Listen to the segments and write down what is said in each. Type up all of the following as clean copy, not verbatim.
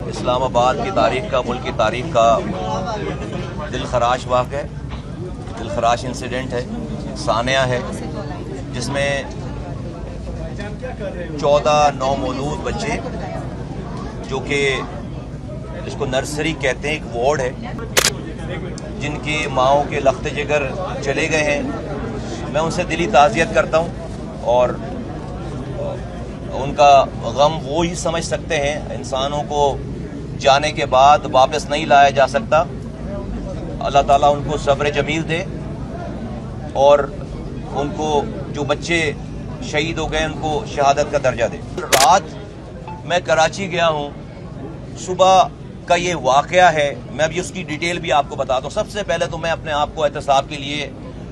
इस्लामाबाद की तारीख का, मुल्क की तारीख का दिल खराश वाक़या है, दिल खराश इंसिडेंट है, सानिया है, जिसमें 14 नौमौलूद बच्चे, जो कि जिसको नर्सरी कहते हैं, एक वार्ड है, जिनकी माओं के लख्त जिगर चले गए हैं। मैं उनसे दिली ताज़ियत करता हूं और उनका गम वो ही समझ सकते हैं। इंसानों को जाने के बाद वापस नहीं लाया जा सकता। अल्लाह ताला उनको सब्र जमील दे और उनको, जो बच्चे शहीद हो गए, उनको शहादत का दर्जा दे। रात मैं कराची गया हूँ, सुबह का ये वाक़या है। मैं अभी उसकी डिटेल भी आपको बताता हूँ। सबसे पहले तो मैं अपने आप को एहतसाब के लिए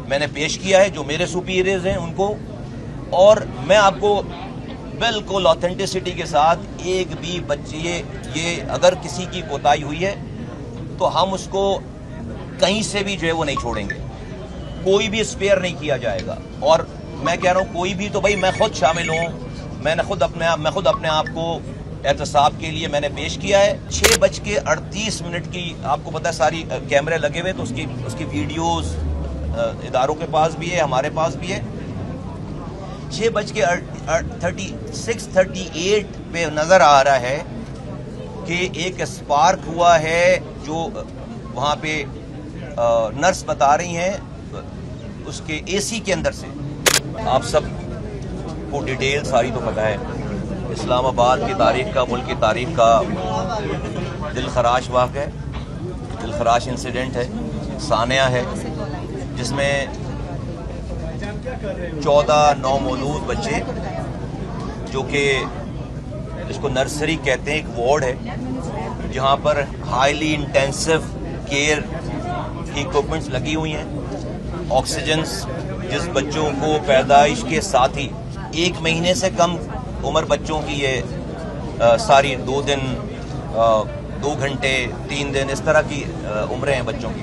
मैंने पेश किया है, जो मेरे सुपीरियर्स हैं उनको, और मैं आपको बिल्कुल ऑथेंटिसिटी के साथ, एक भी बच्चे ये अगर किसी की कोताही हुई है तो हम उसको कहीं से भी जो है वो नहीं छोड़ेंगे, कोई भी स्पेयर नहीं किया जाएगा। और मैं कह रहा हूँ कोई भी, तो भाई मैं खुद शामिल हूँ, मैं खुद अपने आप को एहतसाब के लिए मैंने पेश किया है। 6:38 की, आपको पता है सारी कैमरे लगे हुए, तो उसकी वीडियोस इदारों के पास भी है, हमारे पास भी है। 6:38 पे नज़र आ रहा है कि एक स्पार्क हुआ है, जो वहाँ पे नर्स बता रही हैं उसके एसी के अंदर से। आप सब को डिटेल सारी तो पता है। इस्लामाबाद की तारीख का, मुल्क की तारीख का दिल खराश वाक़या है, दिल खराश इंसिडेंट है, सानिया है, जिसमें 14 नौमौलूद बच्चे, जो कि जिसको नर्सरी कहते हैं, एक वार्ड है, जहां पर हाईली इंटेंसिव केयर की इक्विपमेंट्स लगी हुई हैं, ऑक्सीजन, जिस बच्चों को पैदाइश के साथ ही 1 महीने से कम उम्र बच्चों की ये सारी 2 दिन, 2 घंटे, 3 दिन, इस तरह की उम्रें हैं बच्चों की।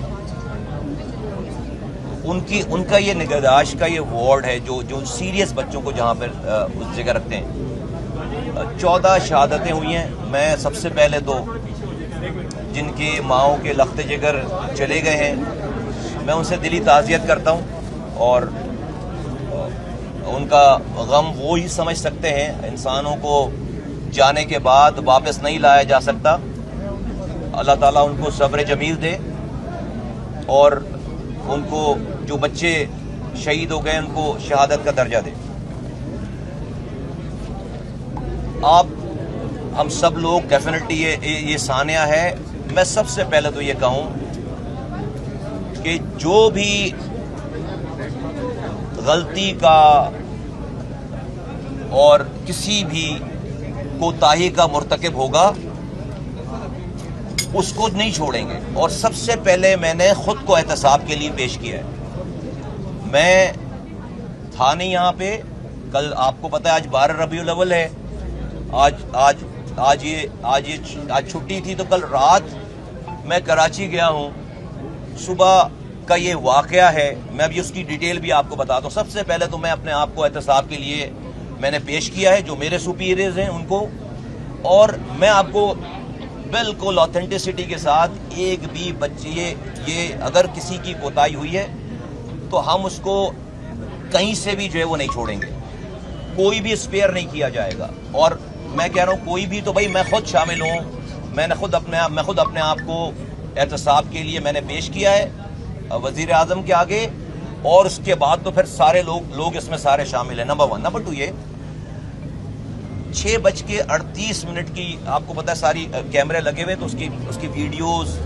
उनका ये निगहदाश्त का ये वार्ड है, जो सीरियस बच्चों को जहाँ पर उस जगह रखते हैं। 14 शहादतें हुई हैं। मैं सबसे पहले तो जिनकी माओं के लख्त जिगर चले गए हैं, मैं उनसे दिली ताज़ियत करता हूँ और उनका गम वो ही समझ सकते हैं। इंसानों को जाने के बाद वापस नहीं लाया जा सकता। अल्लाह ताला उनको सब्र जमील दे और उनको, जो बच्चे शहीद हो गए, उनको शहादत का दर्जा दे। हम सब लोग डेफिनेटली ये सानिया है। मैं सबसे पहले तो ये कहूँ कि जो भी गलती का और किसी भी कोताही का मुर्तकिब होगा, उसको नहीं छोड़ेंगे। और सबसे पहले मैंने खुद को एहतसाब के लिए पेश किया है। मैं था नहीं यहाँ पे कल, आपको पता है आज 12 रबीउल अव्वल है। आज छुट्टी थी, तो कल रात मैं कराची गया हूँ, सुबह का ये वाक़या है। मैं अभी उसकी डिटेल भी आपको बताता हूँ। सबसे पहले तो मैं अपने आप को एहतसाब के लिए मैंने पेश किया है, जो मेरे सुपीरियर्स हैं उनको, और मैं आपको बिल्कुल ऑथेंटिसिटी के साथ, एक भी बच्चे ये अगर किसी की कोताही हुई है तो हम उसको कहीं से भी जो है वो नहीं छोड़ेंगे, कोई भी स्पेयर नहीं किया जाएगा। और मैं कह रहा हूँ कोई भी, तो भाई मैं खुद शामिल हूँ, मैं खुद अपने आप को एहतसाब के लिए मैंने पेश किया है वज़ीर आज़म के आगे, और उसके बाद तो फिर सारे लोग इसमें सारे शामिल हैं। नंबर 1। नंबर 2 ये 6:38 की, आपको पता है सारी कैमरे लगे हुए, तो उसकी वीडियोस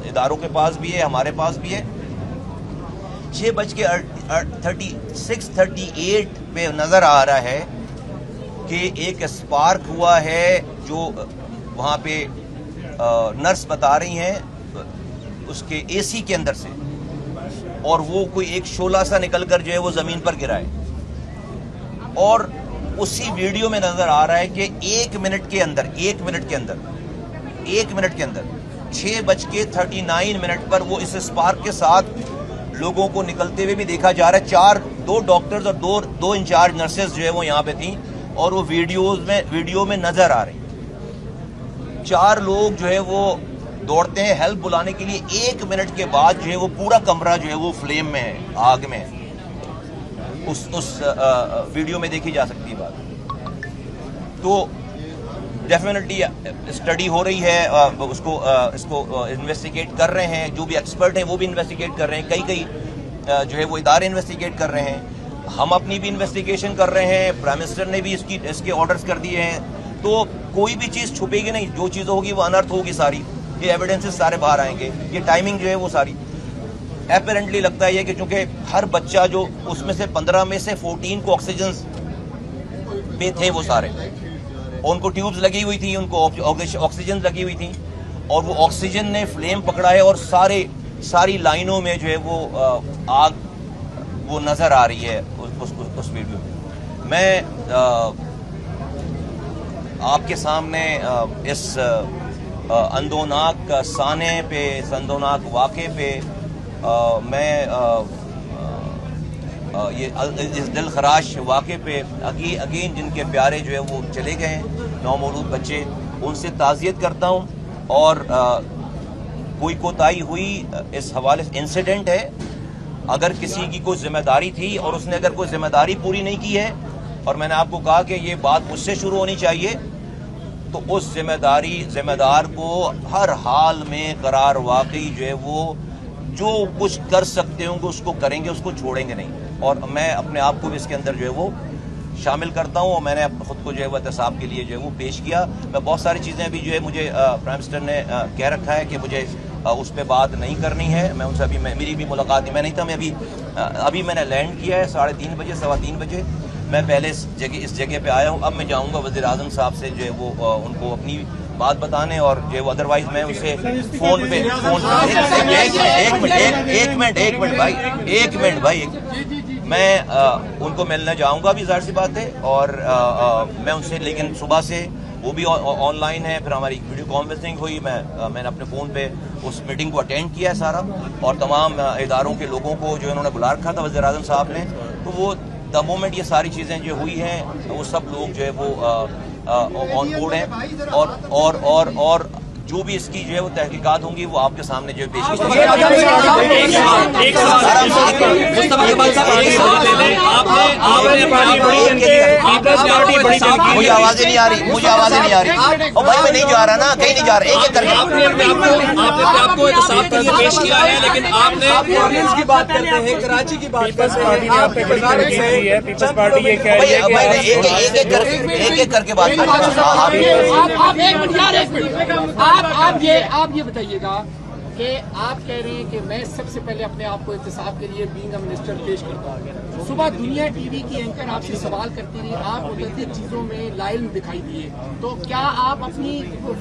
इदारों के पास भी है, हमारे पास भी है। 6:38 पे नज़र आ रहा है कि एक स्पार्क हुआ है, जो वहाँ पे नर्स बता रही हैं उसके एसी के अंदर से, और वो कोई एक शोला सा निकलकर जो है वो ज़मीन पर गिरा है। और उसी वीडियो में नज़र आ रहा है कि 1 मिनट के अंदर 6:39 पर वो इस स्पार्क के साथ लोगों को निकलते हुए भी देखा जा रहा है। 2 डॉक्टर्स और दो इंचार्ज नर्सेज जो है वो यहाँ पे थी, और वो वीडियो में नज़र आ रही। 4 लोग जो है वो दौड़ते हैं हेल्प बुलाने के लिए, 1 मिनट के बाद जो है वो पूरा कमरा जो है वो फ्लेम में है, आग में है। उस वीडियो में देखी जा सकती है बात। तो डेफिनेटली स्टडी हो रही है, इसको इन्वेस्टिगेट कर रहे हैं, जो भी एक्सपर्ट हैं वो भी इन्वेस्टिगेट कर रहे हैं, कई जो है वो इदारे इन्वेस्टिगेट कर रहे हैं, हम अपनी भी इन्वेस्टिगेशन कर रहे हैं, प्राइम मिनिस्टर ने भी इसके ऑर्डर्स कर दिए हैं। तो कोई भी चीज़ छुपेगी नहीं, जो चीज़ होगी वो अनर्थ होगी सारी, ये एविडेंसेस सारे बाहर आएंगे, ये टाइमिंग जो है वो सारी एपरेंटली लगता है कि चूंकि हर बच्चा जो उसमें से 15 में से 14 को ऑक्सीजन पे थे वो सारे, उनको ट्यूब्स लगी हुई थी, उनको ऑक्सीजन लगी हुई थी, और वो ऑक्सीजन ने फ्लेम पकड़ा है और सारी लाइनों में जो है वो आग वो नजर आ रही है उस वीडियो में। मैं आपके सामने इस अंदोनाक साने पे, इस अंदोनाक वाक़े पे मैं ये इस दिल खराश वाक़े पे अगेन जिनके प्यारे जो है वो चले गए हैं, नौमौलूद बच्चे, उनसे ताज़ियत करता हूँ। और कोई कोताही हुई इस हवाले से, इंसिडेंट है, अगर किसी की कोई जिम्मेदारी थी और उसने अगर कोई जिम्मेदारी पूरी नहीं की है, और मैंने आपको कहा कि ये बात मुझसे शुरू होनी चाहिए, तो उस जिम्मेदार को हर हाल में करार वाकई जो है वो जो कुछ कर सकते होंगे उसको करेंगे, उसको छोड़ेंगे नहीं। और मैं अपने आप को भी इसके अंदर जो है वो शामिल करता हूँ, और मैंने खुद को जो है वो एहतसाब के लिए जो है वो पेश किया। मैं बहुत सारी चीज़ें अभी जो है मुझे प्राइम मिनिस्टर ने कह रखा है कि मुझे उस पर बात नहीं करनी है, मैं उनसे अभी मेरी भी मुलाकात मैं नहीं था, मैं अभी मैंने लैंड किया है 3:30 बजे, 3:15 बजे। मैं पहले इस जगह पे आया हूँ, अब मैं जाऊँगा वज़ीर आज़म साहब से जो है वो उनको अपनी बात बताने, और जो है वो अदरवाइज मैं उसे फोन पे एक मिनट भाई मैं उनको मिलने जाऊंगा भी, ज़ाहिर सी बात है। और मैं उनसे, लेकिन सुबह से वो भी ऑनलाइन है, फिर हमारी वीडियो कॉन्फ्रेंसिंग हुई, मैंने अपने फ़ोन पे उस मीटिंग को अटेंड किया है सारा, और तमाम इदारों के लोगों को जो उन्होंने बुला रखा था वज़ीर आज़म साहब ने। तो वो द मोमेंट ये सारी चीज़ें जो हुई हैं, वो सब लोग जो है वो ऑन बोर्ड हैं, और जो भी इसकी जो है वो तहकीकात होंगी वो आपके सामने जो पेश की मुझे आवाजें नहीं आ रही, और भाई मैं नहीं जा रहा ना, कहीं नहीं जा रहा, एक करके आपको एहतसाब के लिए पेश किया है, लेकिन आपने की बात करते हैं, कराची की बात करते हैं, एक एक करके बात आप ये बताइएगा कि आप कह रहे हैं कि मैं सबसे पहले अपने आप को एहतसाब के लिए बीइंग अ मिनिस्टर पेश करता हूँ। सुबह दुनिया टीवी की एंकर आपसे सवाल करती रही, आप मुतअद्दिद चीज़ों में लाइल दिखाई दिए, तो क्या आप अपनी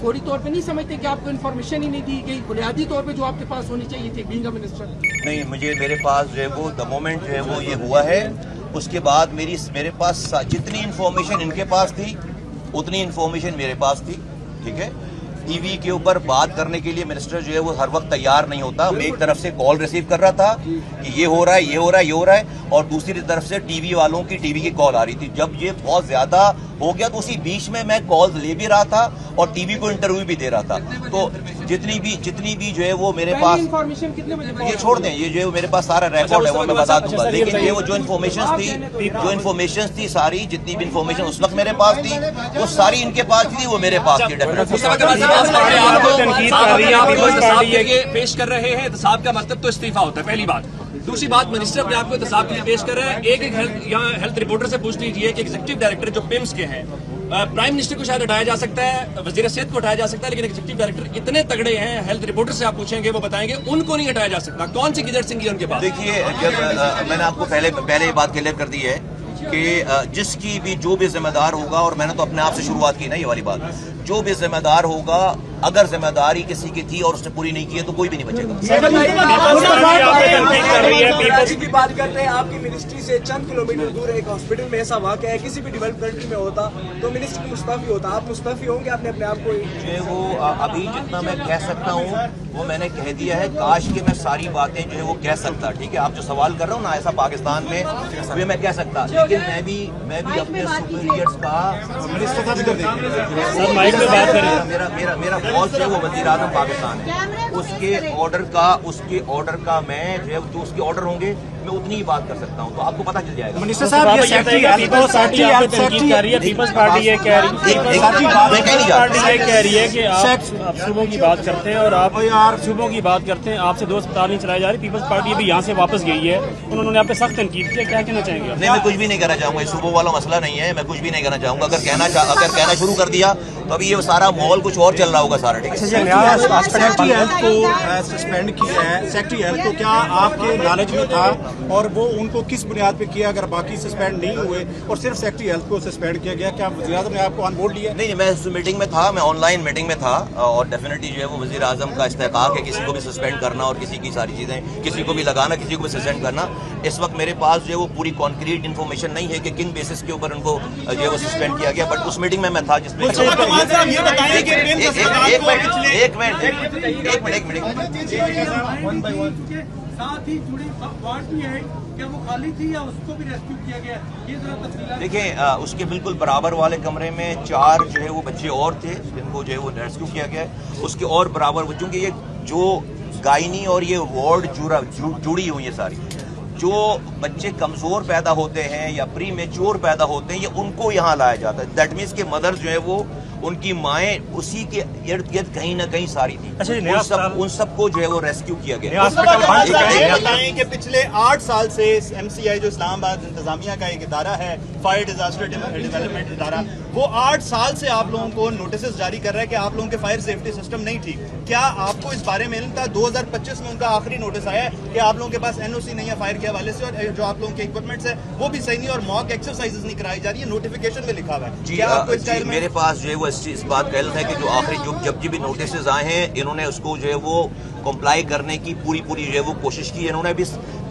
फौरी तौर पे नहीं समझते कि आपको इन्फॉर्मेशन ही नहीं दी गई बुनियादी तौर पे जो आपके पास होनी चाहिए थी बीइंग अ मिनिस्टर? नहीं, मेरे पास जो है वो द मोमेंट जो है वो ये हुआ है, उसके बाद मेरे पास जितनी इन्फॉर्मेशन इनके पास थी उतनी इन्फॉर्मेशन मेरे पास थी। ठीक है, टीवी के ऊपर बात करने के लिए मिनिस्टर जो है वो हर वक्त तैयार नहीं होता। मैं एक तरफ से कॉल रिसीव कर रहा था कि ये हो रहा है, ये हो रहा है, ये हो रहा है, और दूसरी तरफ से टीवी वालों की टीवी की कॉल आ रही थी। जब ये बहुत ज्यादा हो गया तो उसी बीच में मैं कॉल्स ले भी रहा था और टीवी को इंटरव्यू भी दे रहा था। तो जितनी भी जो है वो मेरे पास, ये छोड़ दें, ये जो मेरे पास सारा रिकॉर्ड है वो मैं बता दूंगा, लेकिन ये वो जो इन्फॉर्मेशन थी सारी, जितनी भी इन्फॉर्मेशन उस वक्त मेरे पास थी वो सारी इनके पास थी, वो मेरे पास थी। पेश कर रहे हैं, एहतसाब का मतलब तो इस्तीफा होता है, पहली बात। दूसरी बात, मिनिस्टर अपने आपको एहतसाब के लिए पेश कर रहे हैं। एक हेल्थ रिपोर्टर से पूछ लीजिए कि एग्जीक्यूटिव डायरेक्टर जो पिम्स के हैं, प्राइम मिनिस्टर को शायद हटाया जा सकता है, वजीर सेहत को हटाया जा सकता है, लेकिन एग्जीक्यूटिव डायरेक्टर इतने तगड़े हैं, हेल्थ रिपोर्टर से आप पूछेंगे वो बताएंगे उनको नहीं हटाया जा सकता। कौन सी गिदड़ सिंह उनके पास? देखिए, जब मैंने आपको पहले ये बात क्लियर कर दी है कि जिसकी भी जो भी जिम्मेदार होगा, और मैंने तो अपने आप से शुरुआत की ना ये वाली बात, जो भी जिम्मेदार होगा, अगर जिम्मेदारी किसी की थी और उसने पूरी नहीं की है तो कोई भी नहीं बचेगा। की बात करते हैं, आपकी मिनिस्ट्री से चंद किलोमीटर दूर एक हॉस्पिटल में ऐसा वाक़या है, किसी भी डेवलप कंट्री में होता तो मिनिस्टर मुस्तफी होता, आप मुस्तफी होंगे अपने आप को? जो वो अभी जितना मैं कह सकता हूँ वो मैंने कह दिया है। काश कि मैं सारी बातें जो है वो कह सकता, ठीक है, आप जो सवाल कर रहे हो ना, ऐसा पाकिस्तान में वे मैं कह सकता, लेकिन मैं भी अपने सुपीरियर्स का साइड पे बात करें। मेरा बॉस जो है वो वज़ीर आज़म पाकिस्तान है, उसके ऑर्डर का मैं जो है जो उसके ऑर्डर होंगे मैं उतनी ही बात कर सकता हूँ, तो आपको पता चल जाएगा। मिनिस्टर साहब ये पीपल्स पार्टी आप पे तनकीद कर रही है, पीपल्स पार्टी ये कह रही है कि आप सूबों की बात करते हैं और आप सूबों की बात करते हैं, आपसे 2 अस्पताल नहीं चलाए जा रहे। पीपल्स पार्टी अभी यहाँ से वापस गई है, उन्होंने आप पे सख्त तनकीद किया, क्या कहना चाहेंगे? नहीं, मैं कुछ भी नहीं कहना चाहूंगा, सूबों वाला मसला नहीं है, मैं कुछ भी नहीं कहना चाहूंगा। अगर कहना शुरू कर दिया तो अभी ये सारा माहौल कुछ और चल रहा होगा सारा। ठीक है, सेक्रेटरी हेल्थ को सस्पेंड किया है, सेक्रेटरी हेल्थ को क्या आपके नॉलेज में था और वो उनको किस बुनियाद पे किया? अगर बाकी सस्पेंड नहीं हुए और सिर्फ सेक्रेटरी हेल्थ को सस्पेंड किया गया, क्या वज़ीर आज़म ने आपको ऑन बोर्ड लिया? नहीं, मैं उस मीटिंग में था, मैं ऑनलाइन मीटिंग में था और डेफिनेटली जो है वो वज़ीर आज़म का इस्तेहकाक है किसी को भी सस्पेंड करना और किसी की सारी चीज़ें, किसी को भी लगाना, किसी को भी सस्पेंड करना। इस वक्त मेरे पास जो है वो पूरी कॉन्क्रीट इन्फॉर्मेशन नहीं है कि किन बेसिस के ऊपर उनको जो है वो सस्पेंड किया गया, बट उस मीटिंग में मैं था जिसमें साथ ही जुड़ी वार्ड भी है, क्या वो खाली थी या उसको भी रेस्क्यू किया गया? ये जरा तफसीलात। देखिए, उसके बिल्कुल बराबर वाले कमरे में 4 जो है वो बच्चे और थे जिनको जो है वो रेस्क्यू किया गया है। उसके और बराबर बच्चों की ये जो गायनी और ये वार्ड जुड़ी हुई है सारी, जो बच्चे कमजोर पैदा होते हैं या प्री मेच्योर पैदा होते हैं, ये उनको यहाँ लाया जाता है। दैट मीन्स के मदर जो है वो उनकी माएँ उसी के इर्द गिर्द कहीं ना कहीं सारी थी। उन सबको जो है वो रेस्क्यू किया गया। बताएं कि पिछले 8 साल से MCI जो इस्लामाबाद इंतजामिया का एक इदारा है, फायर डिजास्टर डेवलपमेंट इदारा, वो 8 साल से आप लोगों को नोटिस जारी कर रहा है कि आप लोगों के फायर सेफ्टी सिस्टम नहीं ठीक। क्या आपको इस बारे में इल्म था? 2025 में उनका आखिरी नोटिस आया है कि आप लोगों के पास NOC नहीं है फायर के हवाले से, और जो आप लोगों के इक्विपमेंट्स है वो भी सही नहीं, और मॉक एक्सरसाइजेस नहीं कराई जा रही है, नोटिफिकेशन में लिखा हुआ है। क्या आपको इसका इल्म है? मेरे पास जो है वो इस बात का इल्म है कि जो आखिरी जब भी नोटिस आए हैं, इन्होंने उसको जो है वो कंप्लाई करने की पूरी जो है वो कोशिश की। इन्होंने अभी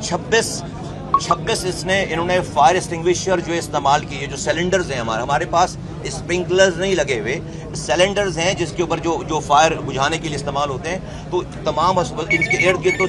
26 इन्होंने फायर एक्सटिंग्विशर जो इस्तेमाल किए, जो सिलेंडर्स हैं हमारे पास स्प्रिंकलर्स नहीं लगे हुए, सिलेंडर्स हैं जिसके ऊपर जो फायर बुझाने के लिए इस्तेमाल होते हैं। तो तमाम इनके इर्द गिर्द तो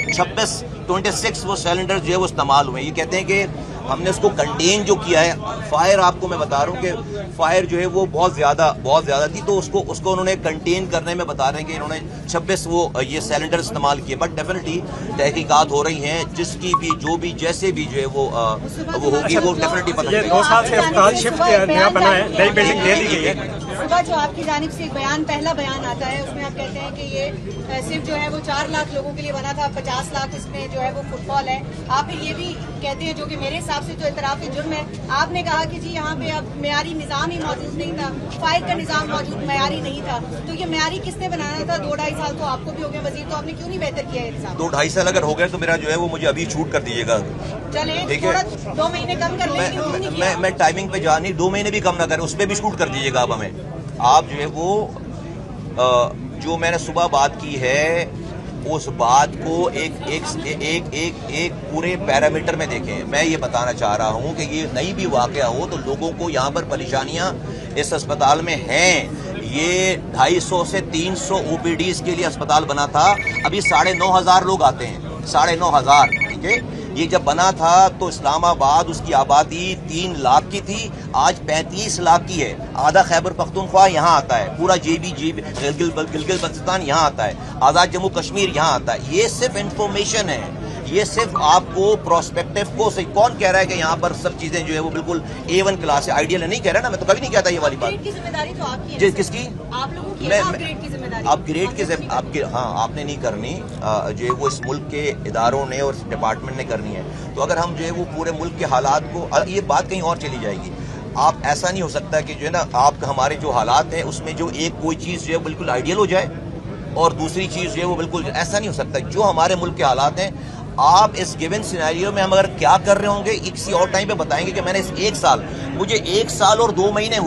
26 वो सिलेंडर जो है वो इस्तेमाल हुए। ये कहते हैं कि हमने उसको कंटेन जो किया है, फायर आपको मैं बता रहा हूँ कि फायर जो है वो बहुत ज़्यादा थी, तो उसको उन्होंने कंटेन करने में बता रहे हैं कि इन्होंने 26 वो ये सिलेंडर इस्तेमाल किए। बट डेफिनेटली तहकीकात हो रही हैं, जिसकी भी जो भी जैसे भी जो है वो होगी वो डेफिनेटली पता चलेगा। 2 साल से अस्पताल शिफ्ट नया बना है, नई बिल्डिंग दे दी गई है। सुबह जो आपकी जानिब से एक पहला बयान आता है, उसमें आप कहते हैं कि ये सिर्फ जो है वो 4 लाख लोगों के लिए बना था, 50 लाख इसमें जो है वो फुटबॉल है। आप ये भी कहते हैं, जो कि मेरे हिसाब से तो इतराफ़ जुर्म है, आपने कहा कि जी यहाँ पे अब मेयारी निज़ाम ही मौजूद नहीं था, फायर का निज़ाम मौजूद मेयारी नहीं था। तो ये मेयारी किसने बनाया था? 2-2.5 साल तो आपको भी हो गए वजीर, तो आपने क्यों नहीं बेहतर किया है निज़ाम? 2-2.5 साल अगर हो गए तो मेरा जो है वो मुझे अभी छूट कर दीजिएगा। चले थोड़ा 2 महीने कम कर लेंगे। मैं टाइमिंग पे जा नहीं, 2 महीने भी कम ना करें, उस पर भी छूट कर दीजिएगा आप हमें। आप जो है वो जो मैंने सुबह बात की है, उस बात को एक पूरे पैरामीटर में देखें। मैं ये बताना चाह रहा हूँ कि ये नहीं भी वाकया हो तो लोगों को यहाँ पर परेशानियाँ इस अस्पताल में हैं। ये 250 से 300 OPDs के लिए अस्पताल बना था, अभी 9,500 लोग आते हैं, 9,500। ठीक है, ये जब बना था तो इस्लामाबाद उसकी आबादी 3 लाख की थी, आज 35 लाख की है। आधा खैबर पख्तूनख्वा यहाँ आता है, पूरा गिलगित बल्तिस्तान यहाँ आता है, आज़ाद जम्मू कश्मीर यहाँ आता है। ये सिर्फ इंफॉर्मेशन है, ये सिर्फ आपको प्रोस्पेक्टिव को सही। कौन कह रहा है कि यहाँ पर सब चीजें जो है वो बिल्कुल A1 क्लास है, आइडियल है? नहीं कह रहा ना, मैं तो कभी नहीं कहता ये वाली बात। जिम्मेदारी तो आपकी है। किसकी? आप लोगों की अपग्रेड की जिम्मेदारी। अपग्रेड की आपके, हाँ, आपने नहीं करनी, जो वो इस मुल्क के इदारों ने और डिपार्टमेंट ने करनी है। तो अगर हम जो है वो पूरे मुल्क के हालात को, ये बात कहीं और चली जाएगी। आप ऐसा नहीं हो सकता कि जो है ना आप हमारे जो हालात हैं उसमें जो एक कोई चीज़ जो है बिल्कुल आइडियल हो जाए और दूसरी चीज़ जो है वो बिल्कुल, ऐसा नहीं हो सकता। जो हमारे मुल्क के हालात हैं, आप इस गिवन सिनेरियो में हम अगर क्या कर रहे होंगे किसी और टाइम पे बताएंगे कि मैंने इस 1 साल, मुझे 1 साल और 2 महीने